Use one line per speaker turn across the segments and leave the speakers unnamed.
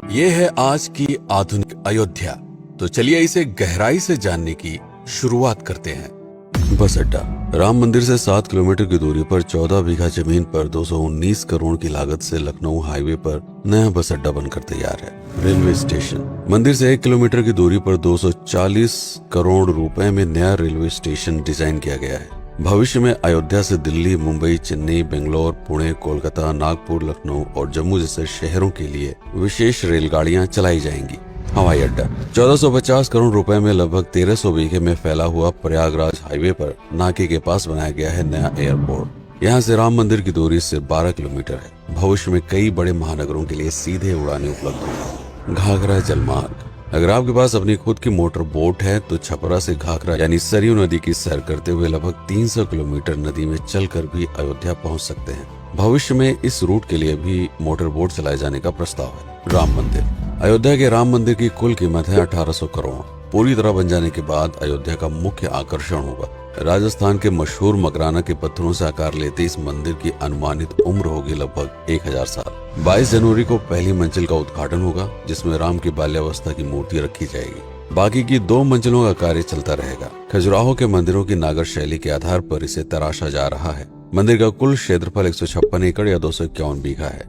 ये है आज की आधुनिक अयोध्या। तो चलिए इसे गहराई से जानने की शुरुआत करते हैं। बस अड्डा। राम मंदिर से 7 किलोमीटर की दूरी पर 14 बीघा जमीन पर 219 करोड़ की लागत से लखनऊ हाईवे पर नया बस अड्डा बनकर तैयार है। Railway station. मंदिर से 1 किलोमीटर की दूरी पर 240 करोड़ रुपए में नया रेलवे स्टेशन डिजाइन किया गया है। भविष्य में अयोध्या से दिल्ली, मुंबई, चेन्नई, बेंगलोर, पुणे, कोलकाता, नागपुर, लखनऊ और जम्मू जैसे शहरों के लिए विशेष रेलगाड़ियां चलाई जाएंगी। हवाई अड्डा। 1450 करोड़ रुपए में लगभग 1300 बीघे में फैला हुआ प्रयागराज हाईवे पर नाके के पास बनाया गया है नया एयरपोर्ट। यहाँ से राम मंदिर की दूरी सिर्फ 12 किलोमीटर है। भविष्य में कई बड़े महानगरों के लिए सीधे उड़ानें उपलब्ध होंगी। घाघरा जलमार्ग। अगर आपके पास अपनी खुद की मोटर बोट है तो छपरा से घाघरा यानी सरयू नदी की सैर करते हुए लगभग 300 किलोमीटर नदी में चलकर भी अयोध्या पहुंच सकते हैं। भविष्य में इस रूट के लिए भी मोटर बोट चलाए जाने का प्रस्ताव है। राम मंदिर। अयोध्या के राम मंदिर की कुल कीमत है 1800 करोड़। पूरी तरह बन जाने के बाद अयोध्या का मुख्य आकर्षण होगा। राजस्थान के मशहूर मकराना के पत्थरों से आकार लेते इस मंदिर की अनुमानित उम्र होगी लगभग 1000 साल। 22 जनवरी को पहली मंजिल का उद्घाटन होगा, जिसमें राम की बाल्यावस्था की मूर्ति रखी जाएगी। बाकी की 2 मंजिलों का कार्य चलता रहेगा। खजुराहो के मंदिरों की नागर शैली के आधार पर इसे तराशा जा रहा है। मंदिर का कुल क्षेत्रफल 156 एकड़ या 251 बीघा है।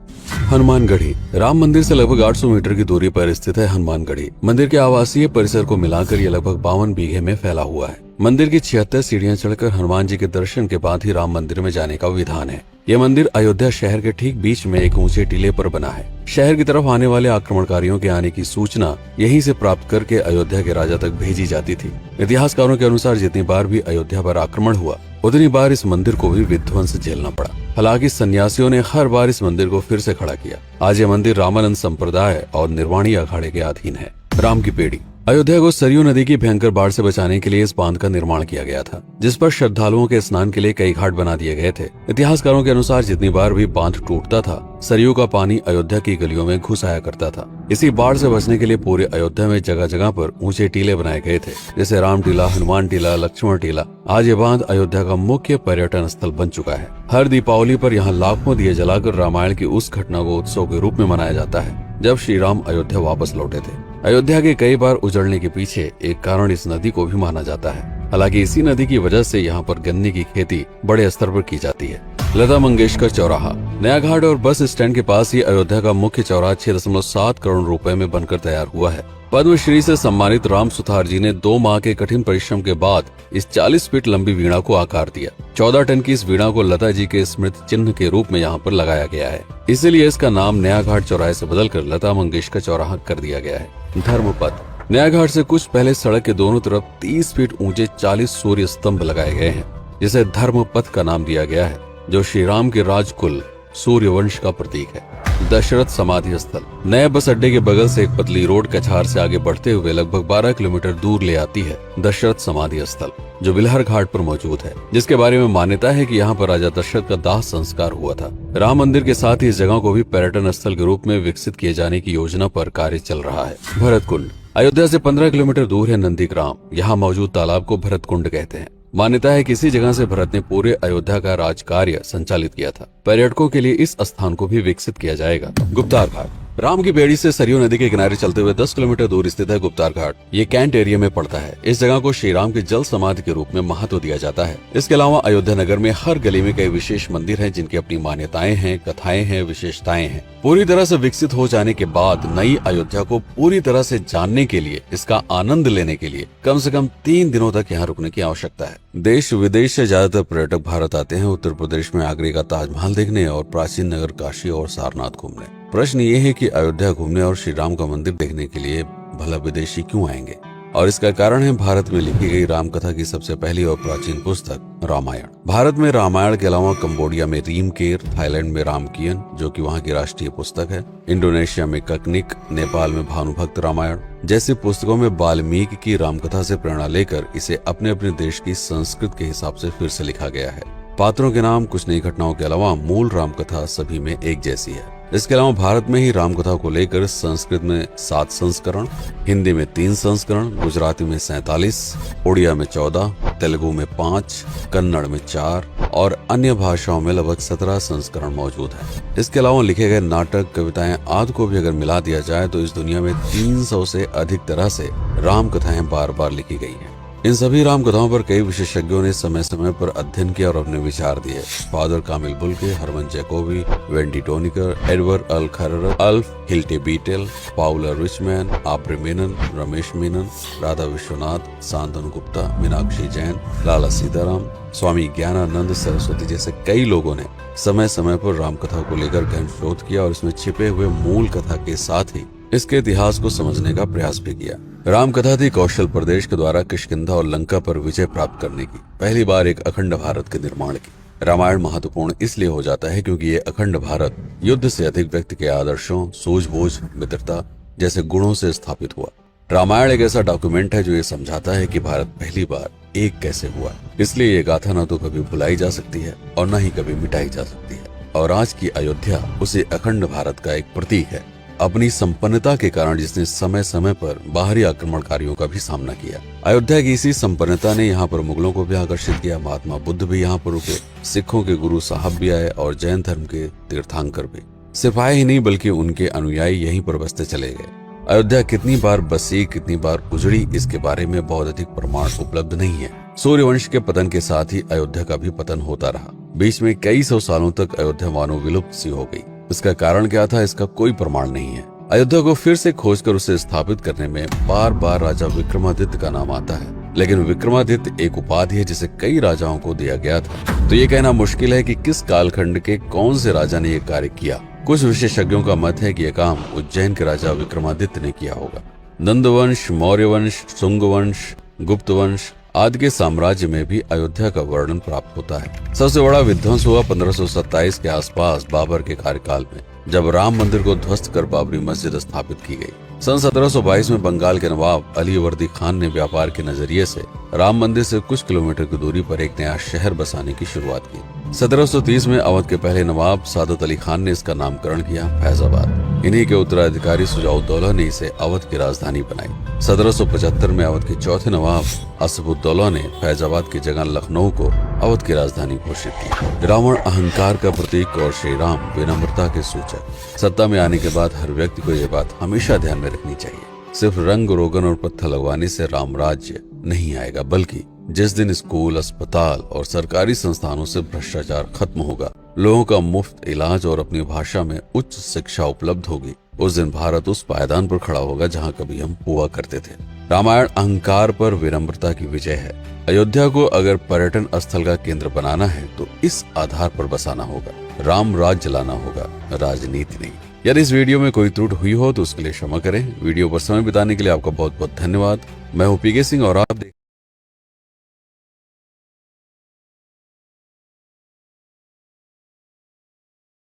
हनुमानगढ़ी। राम मंदिर से लगभग 800 मीटर की दूरी पर स्थित है हनुमानगढ़ी। मंदिर के आवासीय परिसर को मिलाकर यह लगभग 52 बीघे में फैला हुआ है। मंदिर की 76 सीढ़ियां चढ़कर हनुमान जी के दर्शन के बाद ही राम मंदिर में जाने का विधान है। यह मंदिर अयोध्या शहर के ठीक बीच में एक ऊंचे टीले पर बना है। शहर की तरफ आने वाले आक्रमणकारियों के आने की सूचना यहीं से प्राप्त करके अयोध्या के राजा तक भेजी जाती थी। इतिहासकारों के अनुसार जितनी बार भी अयोध्या पर आक्रमण हुआ, उतनी बार इस मंदिर को भी विध्वंस झेलना पड़ा। हालांकि सन्यासियों ने हर बार इस मंदिर को फिर से खड़ा किया। आज यह मंदिर रामानंद संप्रदाय और निर्वाणी अखाड़े के अधीन है। राम की पेड़ी। अयोध्या को सरयू नदी की भयंकर बाढ़ से बचाने के लिए इस बांध का निर्माण किया गया था, जिस पर श्रद्धालुओं के स्नान के लिए कई घाट बना दिए गए थे। इतिहासकारों के अनुसार जितनी बार भी बांध टूटता था, सरयू का पानी अयोध्या की गलियों में घुस आया करता था। इसी बाढ़ से बचने के लिए पूरे अयोध्या में जगह जगह पर ऊंचे टीले बनाए गए थे, जैसे राम टीला, हनुमान टीला, लक्ष्मण टीला। आज ये बांध अयोध्या का मुख्य पर्यटन स्थल बन चुका है। हर दीपावली पर यहाँ लाखों दिए जलाकर रामायण की उस घटना को उत्सव के रूप में मनाया जाता है जब श्री राम अयोध्या वापस लौटे थे। अयोध्या के कई बार उजड़ने के पीछे एक कारण इस नदी को भी माना जाता है। हालांकि इसी नदी की वजह से यहाँ पर गन्ने की खेती बड़े स्तर पर की जाती है। लता मंगेशकर चौराहा। नया घाट और बस स्टैंड के पास ही अयोध्या का मुख्य चौराहा 6.7 करोड़ रुपए में बनकर तैयार हुआ है। पद्मश्री से सम्मानित राम सुथार जी ने 2 माह के कठिन परिश्रम के बाद इस 40 फीट लंबी वीणा को आकार दिया। 14 टन की इस वीणा को लता जी के स्मृति चिन्ह के रूप में यहाँ पर लगाया गया है। इसीलिए इसका नाम नया घाट चौराहे से बदलकर लता मंगेशकर चौराहा कर दिया गया है। धर्मपथ। नया घाट से कुछ पहले सड़क के दोनों तरफ 30 फीट ऊंचे 40 सूर्य स्तंभ लगाए गए हैं, जिसे धर्मपथ का नाम दिया गया है, जो श्री राम के राजकुल सूर्यवंश का प्रतीक है। दशरथ समाधि स्थल। नए बस अड्डे के बगल से एक पतली रोड कछार से आगे बढ़ते हुए लगभग 12 किलोमीटर दूर ले आती है दशरथ समाधि स्थल, जो बिलहर घाट पर मौजूद है, जिसके बारे में मान्यता है कि यहाँ पर राजा दशरथ का दाह संस्कार हुआ था। राम मंदिर के साथ ही इस जगह को भी पर्यटन स्थल के रूप में विकसित किए जाने की योजना पर कार्य चल रहा है। भरत कुंड। अयोध्या से 15 किलोमीटर दूर है नंदीग्राम। यहाँ मौजूद तालाब को भरत कुंड कहते हैं। मान्यता है कि इसी जगह से भरत ने पूरे अयोध्या का राज कार्य संचालित किया था। पर्यटकों के लिए इस स्थान को भी विकसित किया जाएगा। गुप्तार घाट। राम की बेड़ी से सरयू नदी के किनारे चलते हुए 10 किलोमीटर दूर स्थित है गुप्तार घाट। ये कैंट एरिया में पड़ता है। इस जगह को श्री राम के जल समाधि के रूप में महत्व दिया जाता है। इसके अलावा अयोध्या नगर में हर गली में कई विशेष मंदिर हैं, जिनकी अपनी मान्यताएं हैं, कथाएं हैं, विशेषताएं हैं। पूरी तरह से विकसित हो जाने के बाद नई अयोध्या को पूरी तरह से जानने के लिए, इसका आनंद लेने के लिए कम से कम 3 दिनों तक यहाँ रुकने की आवश्यकता है। देश विदेश से ज्यादातर पर्यटक भारत आते हैं उत्तर प्रदेश में आगरे का ताजमहल देखने और प्राचीन नगर काशी और सारनाथ घूमने। प्रश्न ये है कि अयोध्या घूमने और श्री राम का मंदिर देखने के लिए भला विदेशी क्यों आएंगे? और इसका कारण है भारत में लिखी गई राम कथा की सबसे पहली और प्राचीन पुस्तक रामायण। भारत में रामायण के अलावा कंबोडिया में रीमकेर, थाईलैंड में रामकियन, जो कि वहाँ की राष्ट्रीय पुस्तक है, इंडोनेशिया में ककनिक, नेपाल में भानुभक्त रामायण जैसी पुस्तकों में वाल्मीकि की रामकथा से प्रेरणा लेकर इसे अपने अपने देश की संस्कृति के हिसाब से फिर से लिखा गया है। पात्रों के नाम, कुछ नई घटनाओं के अलावा मूल रामकथा सभी में एक जैसी है। इसके अलावा भारत में ही रामकथा को लेकर संस्कृत में 7 संस्करण, हिंदी में 3 संस्करण, गुजराती में 47, उड़िया में 14, तेलुगु में 5, कन्नड़ में 4 और अन्य भाषाओं में लगभग 17 संस्करण मौजूद है। इसके अलावा लिखे गए नाटक, कविताएं आदि को भी अगर मिला दिया जाए तो इस दुनिया में 300 से अधिक तरह से राम कथाएं बार बार लिखी गई हैं। इन सभी राम कथाओं पर कई विशेषज्ञों ने समय समय पर अध्ययन किया और अपने विचार दिए। Father Camille Bulcke, Hermann Jacobi, Wendy Doniger, Edward अल खरर, Alf Hiltebeitel, Paula Richman, Aubrey Menen, Ramesh Menon, Radha Vishwanath, Shantanu Gupta, Meenakshi Jain, Lala Sitaram, Swami Gyanananda Saraswati जैसे कई लोगों ने समय समय पर राम कथा को लेकर गहन शोध किया और इसमें छिपे हुए मूल कथा के साथ ही इसके इतिहास को समझने का प्रयास भी किया। राम कथा थी कौशल प्रदेश के द्वारा किष्किंधा और लंका पर विजय प्राप्त करने की पहली बार एक अखंड भारत के निर्माण की। रामायण महत्वपूर्ण इसलिए हो जाता है क्योंकि ये अखंड भारत युद्ध से अधिक व्यक्ति के आदर्शों, सूझबूझ, मित्रता जैसे गुणों से स्थापित हुआ। रामायण एक ऐसा डॉक्यूमेंट है जो ये समझाता है कि भारत पहली बार एक कैसे हुआ। इसलिए ये गाथा न तो कभी भुलाई जा सकती है और न ही कभी मिटाई जा सकती है। और आज की अयोध्या उसी अखंड भारत का एक प्रतीक है, अपनी संपन्नता के कारण जिसने समय समय पर बाहरी आक्रमणकारियों का भी सामना किया। अयोध्या की इसी संपन्नता ने यहाँ पर मुगलों को भी आकर्षित किया। महात्मा बुद्ध भी यहाँ पर रुके, सिखों के गुरु साहब भी आए और जैन धर्म के तीर्थंकर भी। सिपाही ही नहीं बल्कि उनके अनुयायी यहीं पर बसते चले गए। अयोध्या कितनी बार बसी, कितनी बार उजड़ी, इसके बारे में बहुत अधिक प्रमाण उपलब्ध नहीं है। सूर्यवंश के पतन के साथ ही अयोध्या का भी पतन होता रहा। बीच में कई सौ सालों तक अयोध्या मानो विलुप्त सी हो गई। इसका कारण क्या था, इसका कोई प्रमाण नहीं है। अयोध्या को फिर से खोजकर उसे स्थापित करने में बार बार राजा विक्रमादित्य का नाम आता है, लेकिन विक्रमादित्य एक उपाधि है जिसे कई राजाओं को दिया गया था। तो ये कहना मुश्किल है कि किस कालखंड के कौन से राजा ने यह कार्य किया। कुछ विशेषज्ञों का मत है कि यह काम उज्जैन के राजा विक्रमादित्य ने किया होगा। नंदवंश, मौर्य वंश, शुंग वंश, गुप्त वंश आदि के साम्राज्य में भी अयोध्या का वर्णन प्राप्त होता है। सबसे बड़ा विध्वंस हुआ 1527 के आसपास बाबर के कार्यकाल में, जब राम मंदिर को ध्वस्त कर बाबरी मस्जिद स्थापित की गई। सन 1722 में बंगाल के नवाब अली वर्दी खान ने व्यापार के नजरिए से राम मंदिर से कुछ किलोमीटर की दूरी पर एक नया शहर बसाने की शुरुआत की। 1730 में अवध के पहले नवाब सादत अली खान ने इसका नामकरण किया फैजाबाद। इन्हीं के उत्तराधिकारी सुजाउद्दौला ने इसे अवध की राजधानी बनाई। 1775 में अवध के चौथे नवाब असफुद्दौला ने फैजाबाद की जगह लखनऊ को अवध की राजधानी घोषित की। रावण अहंकार का प्रतीक और श्री राम विनम्रता के सूचक। सत्ता में आने के बाद हर व्यक्ति को यह बात हमेशा ध्यान में रखनी चाहिए, सिर्फ रंग रोगन और पत्थर लगवाने से राम राज्य नहीं आएगा, बल्कि जिस दिन स्कूल, अस्पताल और सरकारी संस्थानों से भ्रष्टाचार खत्म होगा, लोगों का मुफ्त इलाज और अपनी भाषा में उच्च शिक्षा उपलब्ध होगी, उस दिन भारत उस पायदान पर खड़ा होगा जहां कभी हम हुआ करते थे। रामायण अहंकार पर विनम्रता की विजय है। अयोध्या को अगर पर्यटन स्थल का केंद्र बनाना है तो इस आधार पर बसाना होगा, राम राज्य लाना होगा, राजनीति नहीं। यदि इस वीडियो में कोई त्रुटि हुई हो तो उसके लिए क्षमा करें। वीडियो पर समय बिताने के लिए आपका बहुत बहुत धन्यवाद। मैं हूं पीके सिंह और आप